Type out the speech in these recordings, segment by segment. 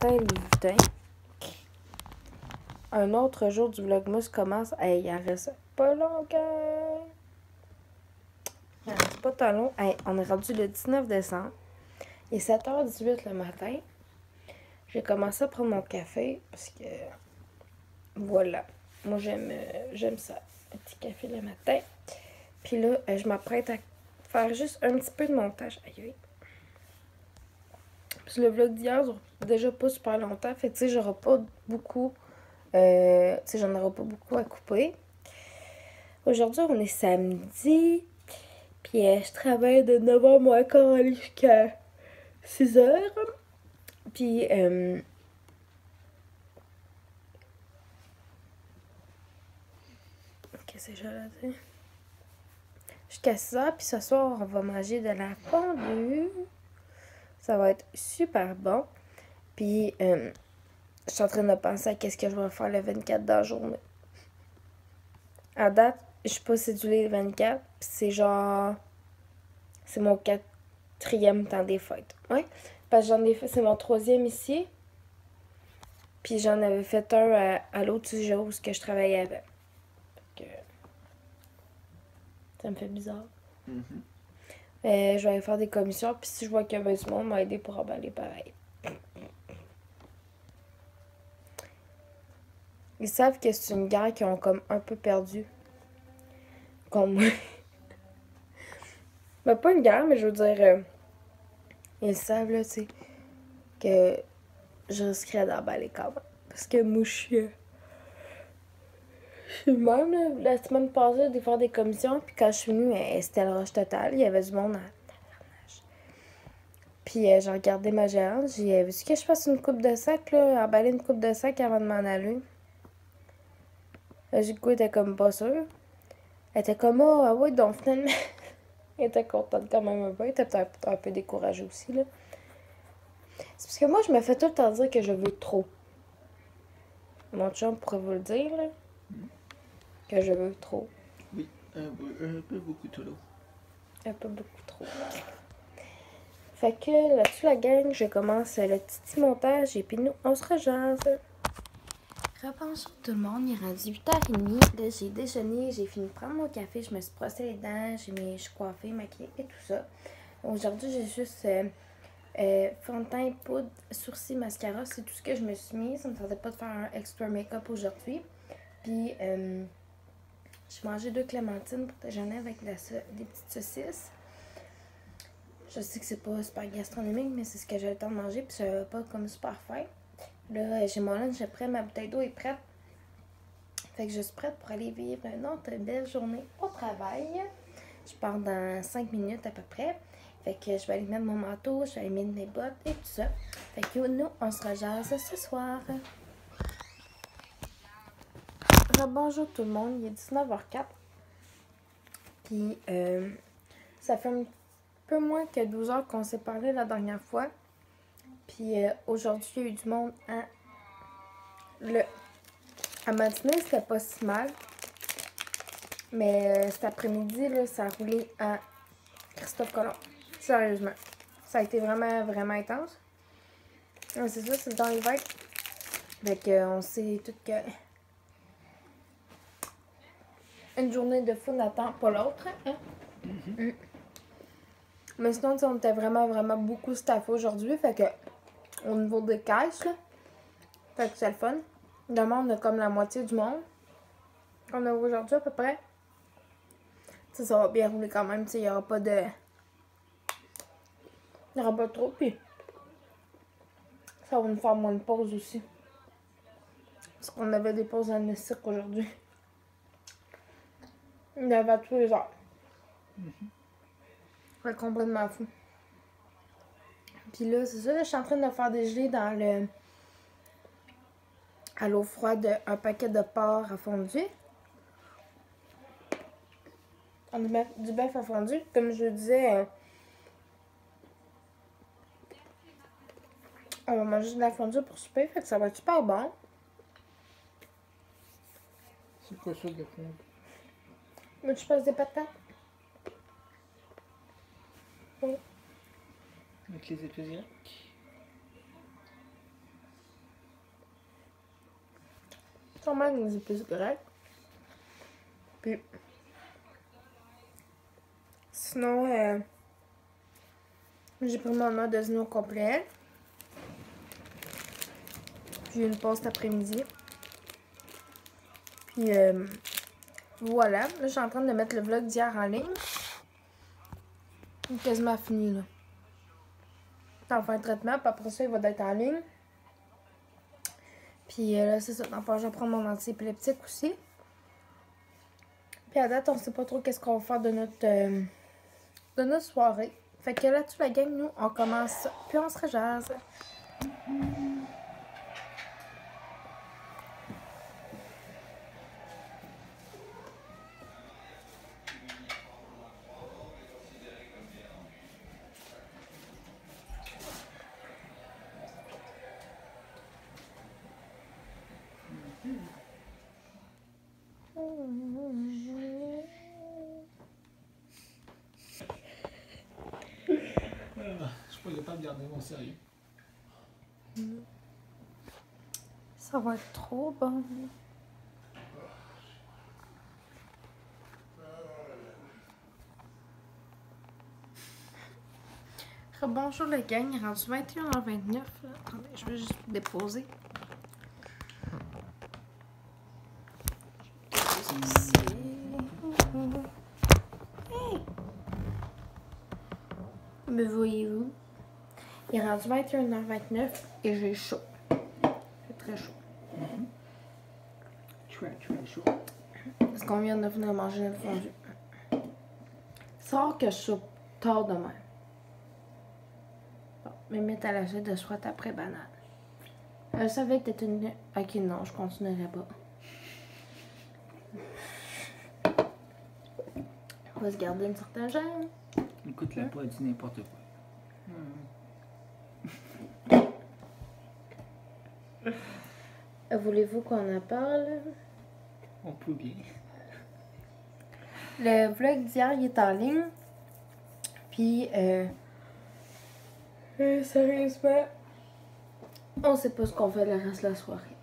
matin, Louis un autre jour du Vlogmas commence. Hey, il en reste pas longtemps. Il en reste pas tant long. Hey, on est rendu le 19 décembre. Il est 7h18 le matin. J'ai commencé à prendre mon café parce que voilà. Moi j'aime ça. Un petit café le matin. Puis là, je m'apprête à faire juste un petit peu de montage. Aïe aïe. Puis le vlog d'hier dure déjà pas super longtemps. Fait que tu sais, j'aurai pas beaucoup. Tu sais, j'en aurai pas beaucoup à couper. Aujourd'hui, on est samedi. Puis je travaille de 9h moins quart jusqu'à 6h. Puis qu'est-ce que j'allais dire? Jusqu'à 6h. Puis ce soir, on va manger de la fondue. Ça va être super bon. Puis je suis en train de penser à qu'est-ce que je vais faire le 24 dans la journée. À date, je suis pas cédulée le 24. Puis c'est genre... C'est mon 4e temps des fêtes. Ouais. Parce que j'en ai fait... C'est mon 3e ici. Puis j'en avais fait un à l'autre sujet où je travaillais avec. Que... Ça me fait bizarre. Je vais aller faire des commissions. Puis si je vois qu'il y a du monde, m'a aidé pour emballer pareil. Ils savent que c'est une guerre qu'ils ont comme un peu perdu. Comme moi. Ben, pas une guerre, mais je veux dire... ils savent, là, tu sais, que je risquerais d'emballer quand même. Parce que moi, je suis même, là, la semaine passée, de faire des commissions. Puis quand je suis venue, c'était le rush total. Il y avait du monde en tabarnage. Puis j'ai regardé ma gérante. J'ai vu que je fasse une coupe de sac, là, emballer une coupe de sac avant de m'en aller. Du coup, elle était comme pas sûre. Elle était comme, oh, ah ouais, donc finalement. Elle était contente quand même un peu. Elle était peut-être un peu découragée aussi, là. C'est parce que moi, je me fais tout le temps dire que je veux trop. Mon chum pourrait vous le dire, là. Que je veux trop. Oui, un peu beaucoup trop. Un peu beaucoup trop. Fait que là-dessus, la gang, je commence le petit montage et puis nous, on se rejase. Rebonjour tout le monde, il est rendu 8h30. Là, j'ai déjeuné, j'ai fini de prendre mon café, je me suis brossé les dents, je suis coiffée, maquillée et tout ça. Aujourd'hui, j'ai juste fond de teint, poudre, sourcils, mascara, c'est tout ce que je me suis mis. Ça me tentait pas de faire un extra make-up aujourd'hui. Puis, j'ai mangé 2 clémentines pour déjeuner avec des petites saucisses. Je sais que c'est pas super gastronomique, mais c'est ce que j'avais le temps de manger, puis j'avais pas comme super faim. Là, j'ai mon lunch prêt, ma bouteille d'eau est prête. Fait que je suis prête pour aller vivre une autre belle journée au travail. Je pars dans 5 minutes à peu près. Fait que je vais aller mettre mon manteau, je vais aller mettre mes bottes et tout ça. Fait que nous, on se rejase ce soir. Bonjour tout le monde, il est 19h04. Puis, ça fait un peu moins que 12 heures qu'on s'est parlé la dernière fois. Puis aujourd'hui, il y a eu du monde à matinée, c'était pas si mal. Mais cet après-midi, là, ça a roulé à Christophe Colomb. Sérieusement. Ça a été vraiment, vraiment intense. C'est ça, c'est dans les fêtes. Fait qu'on sait tout que une journée de fou n'attend pas l'autre. Hein? Mais sinon, on était vraiment, vraiment beaucoup staffés aujourd'hui. Fait que, au niveau des caisses, là, fait que c'est le fun. Demain, on a comme la moitié du monde qu'on a aujourd'hui à peu près. T'sais, ça va bien rouler quand même. Il n'y aura pas de... Il n'y aura pas trop. Puis, ça va nous faire moins de pauses aussi. Parce qu'on avait des pauses anesthésiques aujourd'hui. Il y avait à tous les heures. C'est complètement fou. Puis là, c'est ça, là, je suis en train de faire dégeler dans le... à l'eau froide un paquet de porc à fondu. Du bœuf à fondu. Comme je le disais, on va manger de la fondue pour souper, fait que ça va être super bon. C'est quoi ça de fond? Mais tu passes des patates? Oui. Avec les épis grecs? Sûrement des épices grecques. Puis, sinon, j'ai pris mon mode de dîner au complet. Puis une pause cet après-midi. Puis voilà. Là, je suis en train de mettre le vlog d'hier en ligne. Il est quasiment fini, là. T'en fais un traitement, puis après ça, il va être en ligne. Puis là, c'est ça. Enfin, je vais prendre mon anti-épileptique aussi. Puis à date, on sait pas trop qu'est-ce qu'on va faire de notre soirée. Fait que là, toute la gang, nous, on commence. Puis on se rejase. Je suis pas capable de garder mon sérieux. Ça va être trop bon. Bonjour le gang, il est rendu 21h29. Attendez, je vais juste déposer. Hey! Me voyez-vous? Il est rendu 21h29 et j'ai chaud. C'est très chaud. Très chaud. Parce qu'on vient de venir manger le fondu. Sors que je soupe tard demain. Bon, mais mettre à la suite de soit après banane. Je savais que t'étais une... Ok, non, je continuerai pas. On va se garder une certaine gêne. Écoute-la pas, dis n'importe quoi. Voulez-vous qu'on en parle? On peut bien. Le vlog d'hier, il est en ligne. Puis, sérieusement, on sait pas ce qu'on fait le reste de la soirée.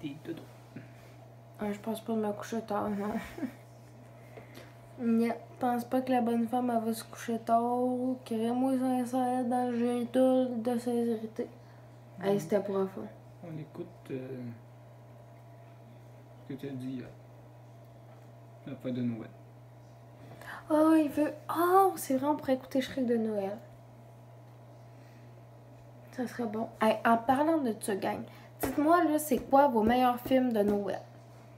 T'es dodo. Je pense pas me coucher tard, non. Je pense pas que la bonne femme, elle va se coucher tard. Crée-moi sincère dans le jeu de sincérité. Hey, c'était pour la fin. On écoute ce que tu as dit la fin de Noël. Oh, il veut... Oh, c'est vrai, on pourrait écouter Shrek de Noël. Ça serait bon. Hey, en parlant de ça, gang, dites-moi, là, c'est quoi vos meilleurs films de Noël?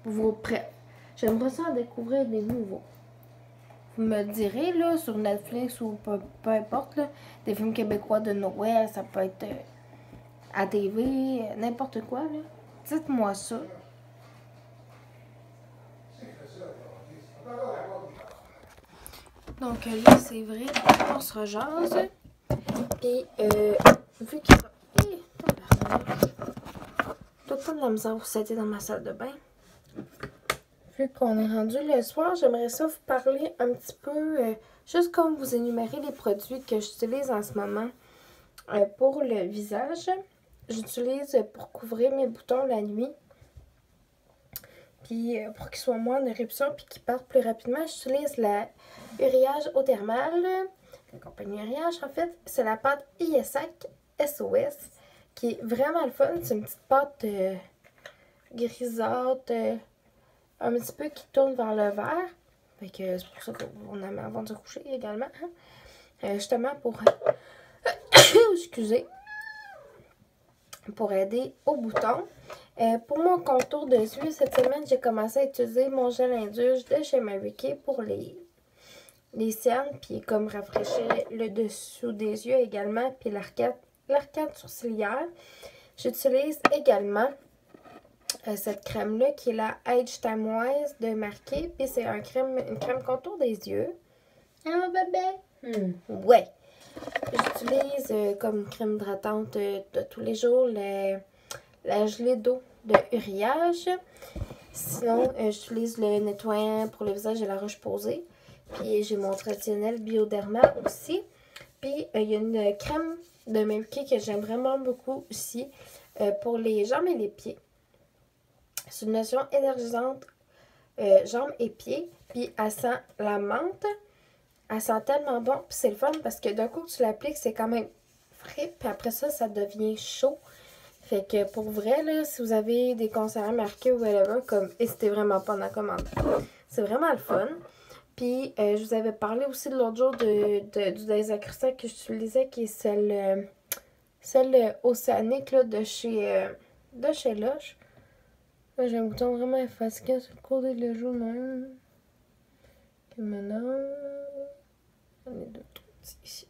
Vos prêts. J'aimerais ça en découvrir des nouveaux. Vous me direz, là, sur Netflix ou peu importe, là, des films québécois de Noël, ça peut être à TV, n'importe quoi, là. Dites-moi ça. Donc là, c'est vrai, on se rejase. Et vu qu'il sera... Hé, t'as pas de la misère, vous c'était dans ma salle de bain. Vu qu'on est rendu le soir, j'aimerais ça vous parler un petit peu, juste comme vous énumérer les produits que j'utilise en ce moment pour le visage. J'utilise pour couvrir mes boutons la nuit. Puis pour qu'ils soient moins en éruption puis qu'ils partent plus rapidement, j'utilise la Uriage eau thermale. La compagnie Uriage, en fait, c'est la pâte ISAC SOS qui est vraiment le fun. C'est une petite pâte grisâtre, un petit peu qui tourne vers le vert. Fait que c'est pour ça qu'on en met avant de se coucher également. Justement pour excusez, pour aider aux boutons. Pour mon contour de yeux, cette semaine, j'ai commencé à utiliser mon gel indulge de chez Mary Kay pour les cernes, puis comme rafraîchir le dessous des yeux également, puis l'arcade sourcilière. J'utilise également cette crème-là qui est la Age Time Wise de Marqué, puis c'est une crème contour des yeux. Ah, bébé! Ouais! J'utilise comme crème hydratante de tous les jours la gelée d'eau de Uriage. Sinon, j'utilise le nettoyant pour le visage de la roche posée. Puis j'ai mon traditionnel Bioderma aussi. Puis il y a une crème de Mary Kay que j'aime vraiment beaucoup aussi pour les jambes et les pieds. C'est une lotion énergisante jambes et pieds. Puis elle sent la menthe. Elle sent tellement bon. Puis c'est le fun parce que d'un coup tu l'appliques, c'est quand même frais. Puis après ça, ça devient chaud. Fait que pour vrai, là, si vous avez des conseillers marqués ou whatever, comme n'hésitez vraiment pas à en commander. C'est vraiment le fun. Puis je vous avais parlé aussi de l'autre jour du désaccrustant que j'utilisais, qui est celle océanique là, de chez Lush. Là, j'ai un bouton vraiment fatigant sur le côté de le jour même. Et maintenant, j'en ai deux trucs ici.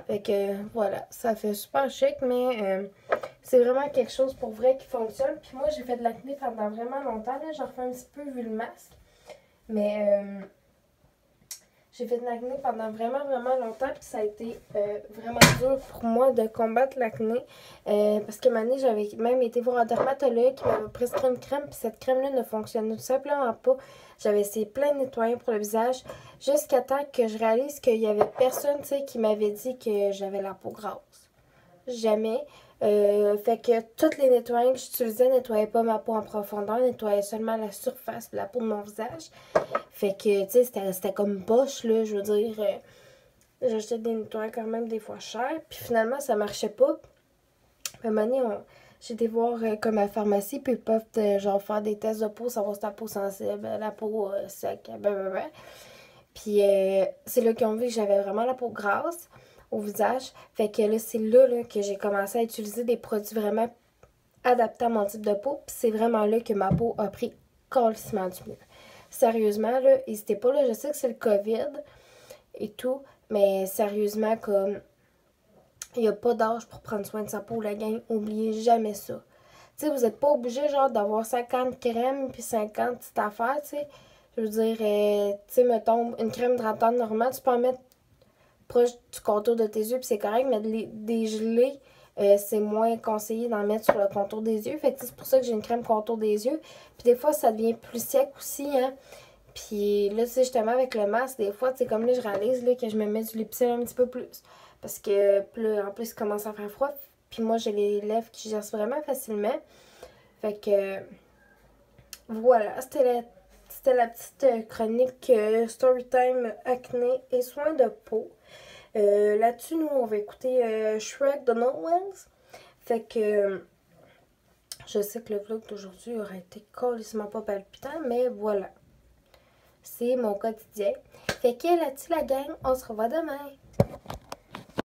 Fait que voilà, ça fait super chic, mais c'est vraiment quelque chose pour vrai qui fonctionne. Puis moi, j'ai fait de l'acné pendant vraiment longtemps. Là, j'en refais un petit peu vu le masque. Mais j'ai fait de l'acné pendant vraiment longtemps. Puis ça a été vraiment dur pour moi de combattre l'acné. Parce que maintenant, j'avais même été voir un dermatologue qui m'avait prescrit une crème. Puis cette crème-là ne fonctionne tout simplement pas. J'avais essayé plein de nettoyants pour le visage. Jusqu'à temps que je réalise qu'il y avait personne, tu sais, qui m'avait dit que j'avais la peau grasse. Jamais. Fait que tous les nettoyants que j'utilisais nettoyaient pas ma peau en profondeur, nettoyaient seulement la surface de la peau de mon visage. Fait que, tu sais, c'était comme boche, là, je veux dire. J'achetais des nettoyants quand même des fois chers. Puis finalement, ça marchait pas. Puis à un moment donné, j'ai été voir comme à la pharmacie, puis ils peuvent genre faire des tests de peau, savoir si ta peau sensible, la peau sec, blablabla. Puis c'est là qu'ils ont vu que j'avais vraiment la peau grasse au visage. Fait que là, c'est là que j'ai commencé à utiliser des produits vraiment adaptés à mon type de peau. Puis c'est vraiment là que ma peau a pris carrément du mieux. Sérieusement, là, n'hésitez pas, là, je sais que c'est le COVID et tout, mais sérieusement, comme, il n'y a pas d'âge pour prendre soin de sa peau, la gang, oubliez jamais ça. Tu sais, vous n'êtes pas obligé, genre, d'avoir 50 crèmes puis 50 petites affaires, tu sais. Je veux dire, tu sais, mettons, une crème hydratante normale, tu peux en mettre proche du contour de tes yeux, puis c'est correct, mais des gelées, c'est moins conseillé d'en mettre sur le contour des yeux. Fait que c'est pour ça que j'ai une crème contour des yeux. Puis des fois, ça devient plus sec aussi, hein. Puis là, tu sais, justement, avec le masque, des fois, tu sais, comme là, je réalise là, que je me mets du Lipsil un petit peu plus. Parce que, là, en plus, il commence à faire froid. Puis moi, j'ai les lèvres qui gercent vraiment facilement. Fait que, voilà, c'était la petite chronique Storytime acné et soins de peau. Là-dessus, nous, on va écouter Shrek de No Wells. Fait que je sais que le vlog d'aujourd'hui aurait été carrément pas palpitant, mais voilà. C'est mon quotidien. Fait que là-dessus, la gang, on se revoit demain.